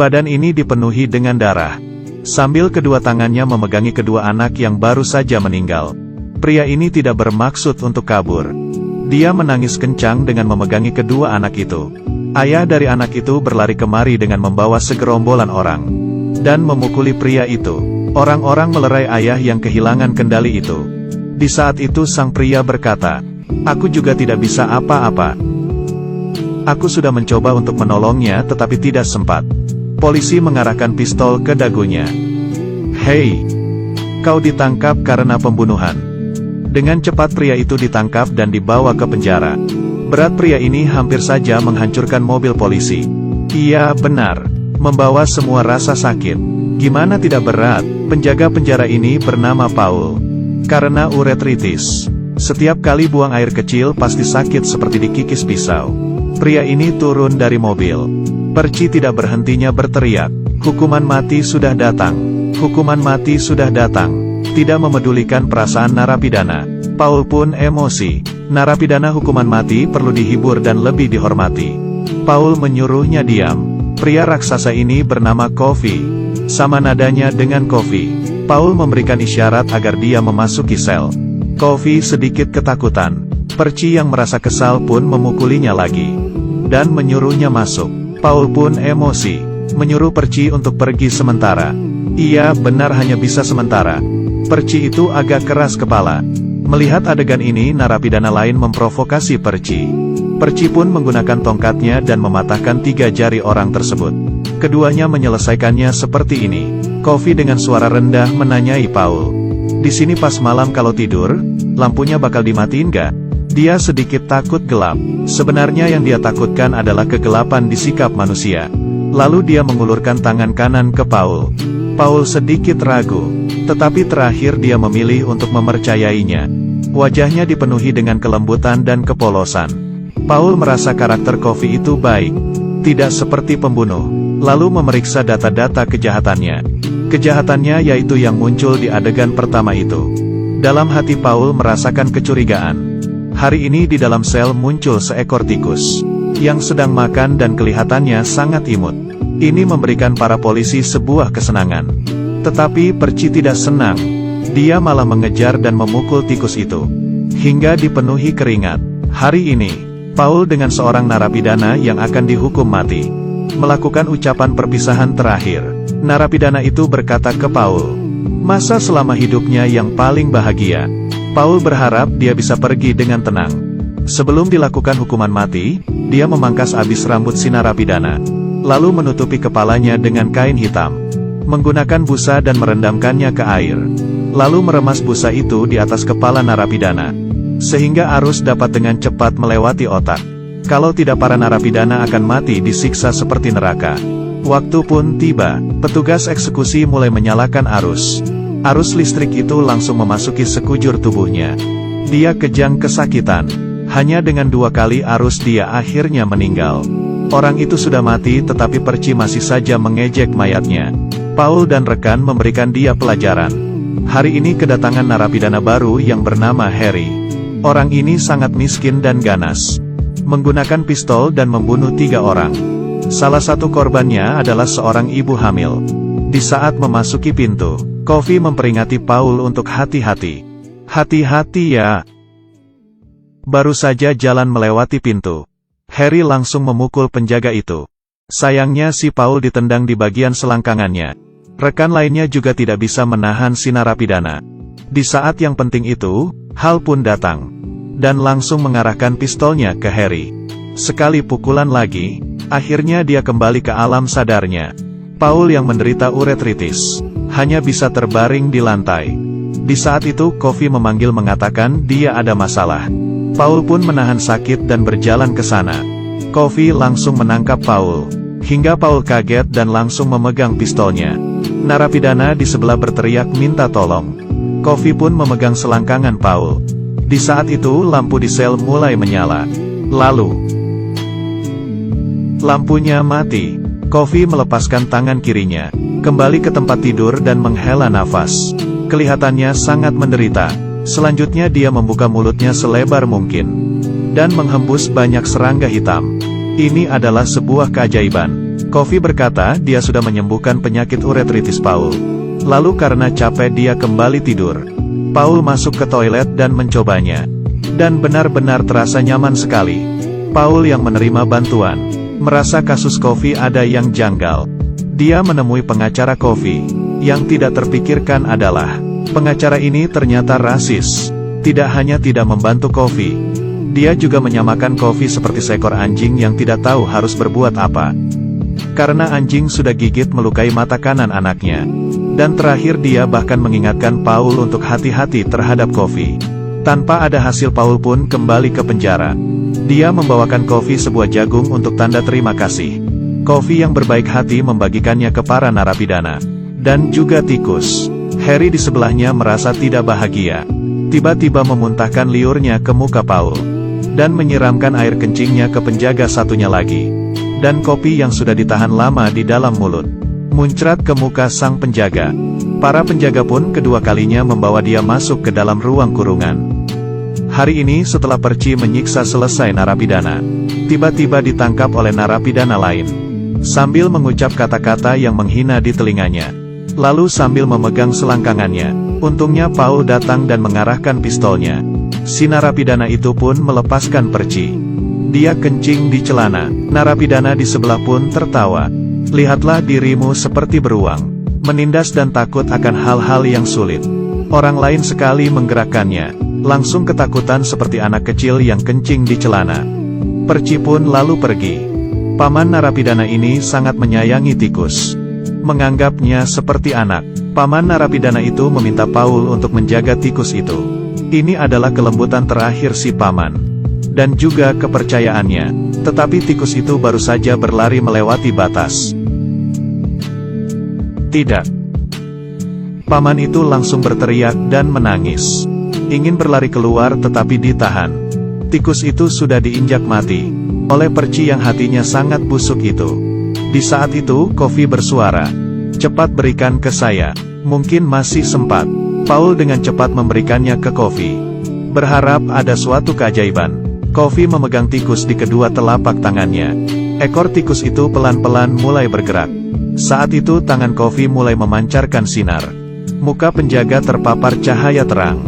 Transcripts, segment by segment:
Badan ini dipenuhi dengan darah. Sambil kedua tangannya memegangi kedua anak yang baru saja meninggal. Pria ini tidak bermaksud untuk kabur. Dia menangis kencang dengan memegangi kedua anak itu. Ayah dari anak itu berlari kemari dengan membawa segerombolan orang. Dan memukuli pria itu. Orang-orang melerai ayah yang kehilangan kendali itu. Di saat itu sang pria berkata, "Aku juga tidak bisa apa-apa. Aku sudah mencoba untuk menolongnya tetapi tidak sempat." Polisi mengarahkan pistol ke dagunya. "Hei, kau ditangkap karena pembunuhan." Dengan cepat pria itu ditangkap dan dibawa ke penjara. Berat pria ini hampir saja menghancurkan mobil polisi. Iya, benar. Membawa semua rasa sakit. Gimana tidak berat? Penjaga penjara ini bernama Paul. Karena uretritis. Setiap kali buang air kecil pasti sakit seperti dikikis pisau. Pria ini turun dari mobil. Perci tidak berhentinya berteriak, "Hukuman mati sudah datang. Hukuman mati sudah datang." Tidak memedulikan perasaan narapidana. Paul pun emosi. Narapidana hukuman mati perlu dihibur dan lebih dihormati. Paul menyuruhnya diam. Pria raksasa ini bernama Coffee. Sama nadanya dengan Coffee. Paul memberikan isyarat agar dia memasuki sel. Coffee sedikit ketakutan. Perci yang merasa kesal pun memukulinya lagi. Dan menyuruhnya masuk. Paul pun emosi, menyuruh Perci untuk pergi sementara. Iya, benar hanya bisa sementara. Perci itu agak keras kepala. Melihat adegan ini narapidana lain memprovokasi Perci. Perci pun menggunakan tongkatnya dan mematahkan 3 jari orang tersebut. Keduanya menyelesaikannya seperti ini. Coffee dengan suara rendah menanyai Paul. "Di sini pas malam kalau tidur, lampunya bakal dimatiin gak?" Dia sedikit takut gelap. Sebenarnya yang dia takutkan adalah kegelapan di sikap manusia. Lalu dia mengulurkan tangan kanan ke Paul. Paul sedikit ragu. Tetapi terakhir dia memilih untuk mempercayainya. Wajahnya dipenuhi dengan kelembutan dan kepolosan. Paul merasa karakter Coffee itu baik. Tidak seperti pembunuh. Lalu memeriksa data-data kejahatannya. Kejahatannya yaitu yang muncul di adegan pertama itu. Dalam hati Paul merasakan kecurigaan. Hari ini di dalam sel muncul seekor tikus yang sedang makan dan kelihatannya sangat imut. Ini memberikan para polisi sebuah kesenangan. Tetapi Perci tidak senang. Dia malah mengejar dan memukul tikus itu hingga dipenuhi keringat. Hari ini, Paul dengan seorang narapidana yang akan dihukum mati melakukan ucapan perpisahan terakhir. Narapidana itu berkata ke Paul, "Masa selama hidupnya yang paling bahagia." Paul berharap dia bisa pergi dengan tenang. Sebelum dilakukan hukuman mati, dia memangkas abis rambut si narapidana. Lalu menutupi kepalanya dengan kain hitam. Menggunakan busa dan merendamkannya ke air. Lalu meremas busa itu di atas kepala narapidana. Sehingga arus dapat dengan cepat melewati otak. Kalau tidak para narapidana akan mati disiksa seperti neraka. Waktu pun tiba, petugas eksekusi mulai menyalakan arus. Arus listrik itu langsung memasuki sekujur tubuhnya. Dia kejang kesakitan. Hanya dengan 2 kali arus dia akhirnya meninggal. Orang itu sudah mati tetapi Perci masih saja mengejek mayatnya. Paul dan rekan memberikan dia pelajaran. Hari ini kedatangan narapidana baru yang bernama Harry. Orang ini sangat miskin dan ganas. Menggunakan pistol dan membunuh 3 orang. Salah satu korbannya adalah seorang ibu hamil. Di saat memasuki pintu, Coffee memperingati Paul untuk hati-hati. "Hati-hati ya." Baru saja jalan melewati pintu, Harry langsung memukul penjaga itu. Sayangnya si Paul ditendang di bagian selangkangannya. Rekan lainnya juga tidak bisa menahan si narapidana. Di saat yang penting itu, Hal pun datang. Dan langsung mengarahkan pistolnya ke Harry. Sekali pukulan lagi, akhirnya dia kembali ke alam sadarnya. Paul yang menderita uretritis hanya bisa terbaring di lantai. Di saat itu Coffee memanggil mengatakan dia ada masalah. Paul pun menahan sakit dan berjalan ke sana. Coffee langsung menangkap Paul. Hingga Paul kaget dan langsung memegang pistolnya. Narapidana di sebelah berteriak minta tolong. Coffee pun memegang selangkangan Paul. Di saat itu lampu di sel mulai menyala. Lalu lampunya mati. Coffee melepaskan tangan kirinya, kembali ke tempat tidur dan menghela nafas. Kelihatannya sangat menderita. Selanjutnya dia membuka mulutnya selebar mungkin dan menghembus banyak serangga hitam. Ini adalah sebuah keajaiban. Kofi berkata dia sudah menyembuhkan penyakit uretritis Paul. Lalu karena capek dia kembali tidur. Paul masuk ke toilet dan mencobanya. Dan benar-benar terasa nyaman sekali. Paul yang menerima bantuan, merasa kasus Kofi ada yang janggal. Dia menemui pengacara Kofi. Yang tidak terpikirkan adalah, pengacara ini ternyata rasis. Tidak hanya tidak membantu Kofi, dia juga menyamakan Kofi seperti seekor anjing yang tidak tahu harus berbuat apa. Karena anjing sudah gigit melukai mata kanan anaknya. Dan terakhir dia bahkan mengingatkan Paul untuk hati-hati terhadap Kofi. Tanpa ada hasil Paul pun kembali ke penjara. Dia membawakan Kofi sebuah jagung untuk tanda terima kasih. Kofi yang berbaik hati membagikannya ke para narapidana. Dan juga tikus. Harry di sebelahnya merasa tidak bahagia. Tiba-tiba memuntahkan liurnya ke muka Paul. Dan menyiramkan air kencingnya ke penjaga satunya lagi. Dan kopi yang sudah ditahan lama di dalam mulut muncrat ke muka sang penjaga. Para penjaga pun kedua kalinya membawa dia masuk ke dalam ruang kurungan. Hari ini setelah Perci menyiksa selesai narapidana, tiba-tiba ditangkap oleh narapidana lain. Sambil mengucap kata-kata yang menghina di telinganya. Lalu sambil memegang selangkangannya, untungnya Paul datang dan mengarahkan pistolnya. Si narapidana itu pun melepaskan Perci. Dia kencing di celana. Narapidana di sebelah pun tertawa. Lihatlah dirimu seperti beruang, menindas dan takut akan hal-hal yang sulit. Orang lain sekali menggerakkannya, langsung ketakutan seperti anak kecil yang kencing di celana. Perci pun lalu pergi. Paman narapidana ini sangat menyayangi tikus. Menganggapnya seperti anak. Paman narapidana itu meminta Paul untuk menjaga tikus itu. Ini adalah kelembutan terakhir si paman. Dan juga kepercayaannya. Tetapi tikus itu baru saja berlari melewati batas. Tidak. Paman itu langsung berteriak dan menangis. Ingin berlari keluar tetapi ditahan. Tikus itu sudah diinjak mati oleh Perci yang hatinya sangat busuk itu. Di saat itu, Kofi bersuara. Cepat berikan ke saya. Mungkin masih sempat. Paul dengan cepat memberikannya ke Kofi. Berharap ada suatu keajaiban. Kofi memegang tikus di kedua telapak tangannya. Ekor tikus itu pelan-pelan mulai bergerak. Saat itu tangan Kofi mulai memancarkan sinar. Muka penjaga terpapar cahaya terang.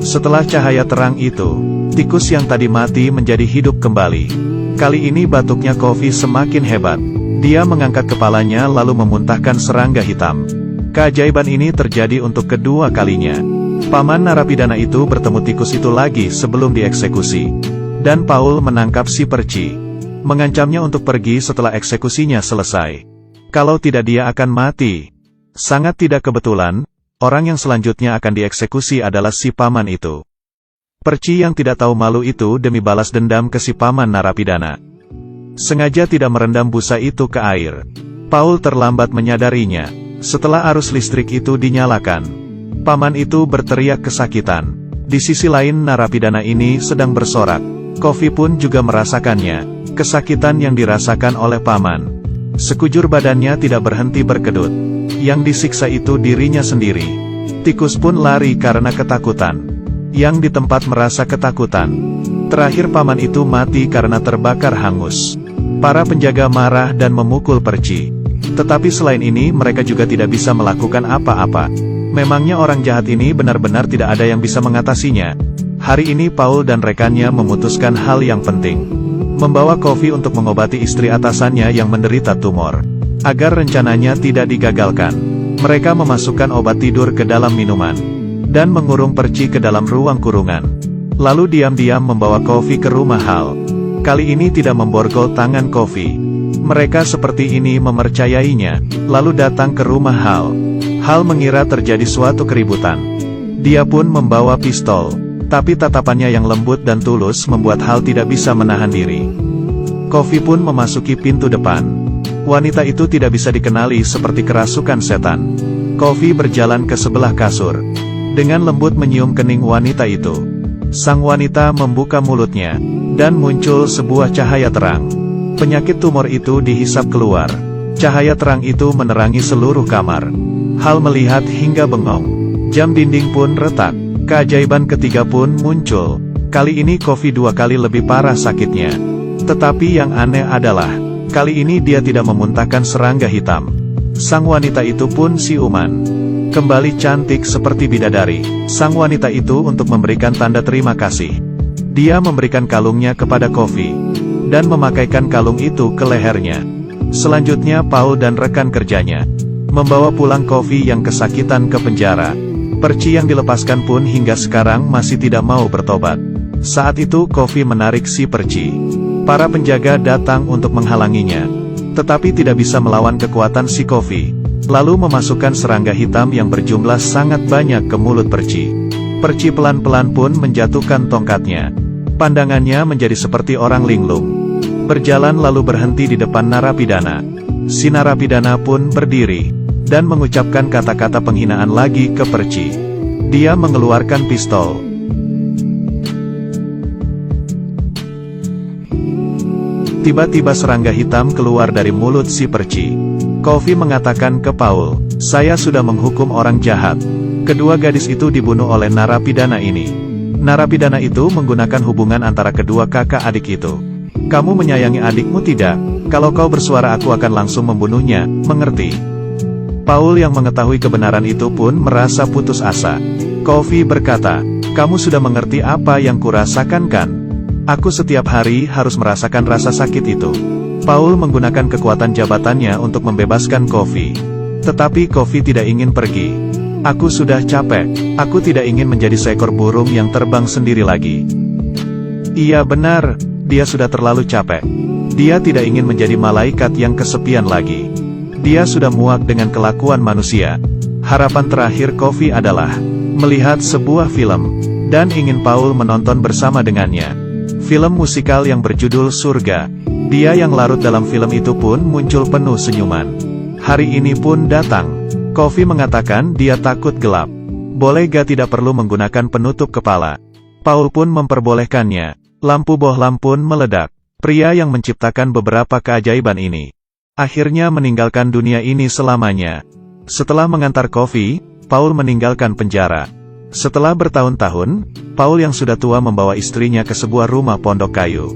Setelah cahaya terang itu, tikus yang tadi mati menjadi hidup kembali. Kali ini batuknya Kofi semakin hebat. Dia mengangkat kepalanya lalu memuntahkan serangga hitam. Keajaiban ini terjadi untuk kedua kalinya. Paman narapidana itu bertemu tikus itu lagi sebelum dieksekusi. Dan Paul menangkap si Perci. Mengancamnya untuk pergi setelah eksekusinya selesai. Kalau tidak dia akan mati. Sangat tidak kebetulan, orang yang selanjutnya akan dieksekusi adalah si paman itu. Perci yang tidak tahu malu itu demi balas dendam ke si paman narapidana. Sengaja tidak merendam busa itu ke air. Paul terlambat menyadarinya. Setelah arus listrik itu dinyalakan, paman itu berteriak kesakitan. Di sisi lain narapidana ini sedang bersorak. Kofi pun juga merasakannya. Kesakitan yang dirasakan oleh paman. Sekujur badannya tidak berhenti berkedut. Yang disiksa itu dirinya sendiri. Tikus pun lari karena ketakutan. Yang di tempat merasa ketakutan. Terakhir paman itu mati karena terbakar hangus. Para penjaga marah dan memukul Perci. Tetapi selain ini mereka juga tidak bisa melakukan apa-apa. Memangnya orang jahat ini benar-benar tidak ada yang bisa mengatasinya. Hari ini Paul dan rekannya memutuskan hal yang penting. Membawa Kofi untuk mengobati istri atasannya yang menderita tumor. Agar rencananya tidak digagalkan. Mereka memasukkan obat tidur ke dalam minuman. Dan mengurung Perci ke dalam ruang kurungan. Lalu diam-diam membawa Kofi ke rumah Hal. Kali ini tidak memborgol tangan Kofi. Mereka seperti ini mempercayainya. Lalu datang ke rumah Hal. Hal mengira terjadi suatu keributan. Dia pun membawa pistol. Tapi tatapannya yang lembut dan tulus membuat Hal tidak bisa menahan diri. Kofi pun memasuki pintu depan. Wanita itu tidak bisa dikenali seperti kerasukan setan. Kofi berjalan ke sebelah kasur. Dengan lembut menyium kening wanita itu. Sang wanita membuka mulutnya. Dan muncul sebuah cahaya terang. Penyakit tumor itu dihisap keluar. Cahaya terang itu menerangi seluruh kamar. Hal melihat hingga bengong. Jam dinding pun retak. Keajaiban ketiga pun muncul. Kali ini Kofi 2 kali lebih parah sakitnya. Tetapi yang aneh adalah, Kali ini dia tidak memuntahkan serangga hitam. Sang wanita itu pun siuman. Kembali cantik seperti bidadari, sang wanita itu untuk memberikan tanda terima kasih. Dia memberikan kalungnya kepada Coffee, dan memakaikan kalung itu ke lehernya. Selanjutnya Paul dan rekan kerjanya membawa pulang Coffee yang kesakitan ke penjara. Perci yang dilepaskan pun hingga sekarang masih tidak mau bertobat. Saat itu Coffee menarik si Perci. Para penjaga datang untuk menghalanginya, tetapi tidak bisa melawan kekuatan si Coffee. Lalu memasukkan serangga hitam yang berjumlah sangat banyak ke mulut Perci. Perci pelan-pelan pun menjatuhkan tongkatnya. Pandangannya menjadi seperti orang linglung. Berjalan lalu berhenti di depan narapidana. Si narapidana pun berdiri dan mengucapkan kata-kata penghinaan lagi ke Perci. Dia mengeluarkan pistol. Tiba-tiba serangga hitam keluar dari mulut si Perci. Coffee mengatakan ke Paul, "Saya sudah menghukum orang jahat." Kedua gadis itu dibunuh oleh narapidana ini. Narapidana itu menggunakan hubungan antara kedua kakak adik itu. "Kamu menyayangi adikmu tidak? Kalau kau bersuara aku akan langsung membunuhnya, mengerti?" Paul yang mengetahui kebenaran itu pun merasa putus asa. Coffee berkata, "Kamu sudah mengerti apa yang kurasakan kan? Aku setiap hari harus merasakan rasa sakit itu." Paul menggunakan kekuatan jabatannya untuk membebaskan Coffee. Tetapi Coffee tidak ingin pergi. "Aku sudah capek. Aku tidak ingin menjadi seekor burung yang terbang sendiri lagi." Iya benar, dia sudah terlalu capek. Dia tidak ingin menjadi malaikat yang kesepian lagi. Dia sudah muak dengan kelakuan manusia. Harapan terakhir Coffee adalah melihat sebuah film, dan ingin Paul menonton bersama dengannya. Film musikal yang berjudul Surga. Dia yang larut dalam film itu pun muncul penuh senyuman. Hari ini pun datang. Coffee mengatakan dia takut gelap. Boleh gak tidak perlu menggunakan penutup kepala. Paul pun memperbolehkannya. Lampu bohlam pun meledak. Pria yang menciptakan beberapa keajaiban ini akhirnya meninggalkan dunia ini selamanya. Setelah mengantar Coffee, Paul meninggalkan penjara. Setelah bertahun-tahun, Paul yang sudah tua membawa istrinya ke sebuah rumah pondok kayu.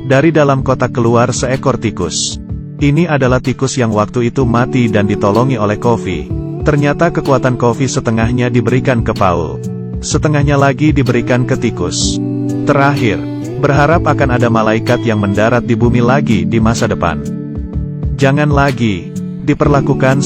Dari dalam kotak keluar seekor tikus. Ini adalah tikus yang waktu itu mati dan ditolongi oleh Coffee. Ternyata kekuatan Coffee setengahnya diberikan ke Paul. Setengahnya lagi diberikan ke tikus. Terakhir, berharap akan ada malaikat yang mendarat di bumi lagi di masa depan. Jangan lagi diperlakukan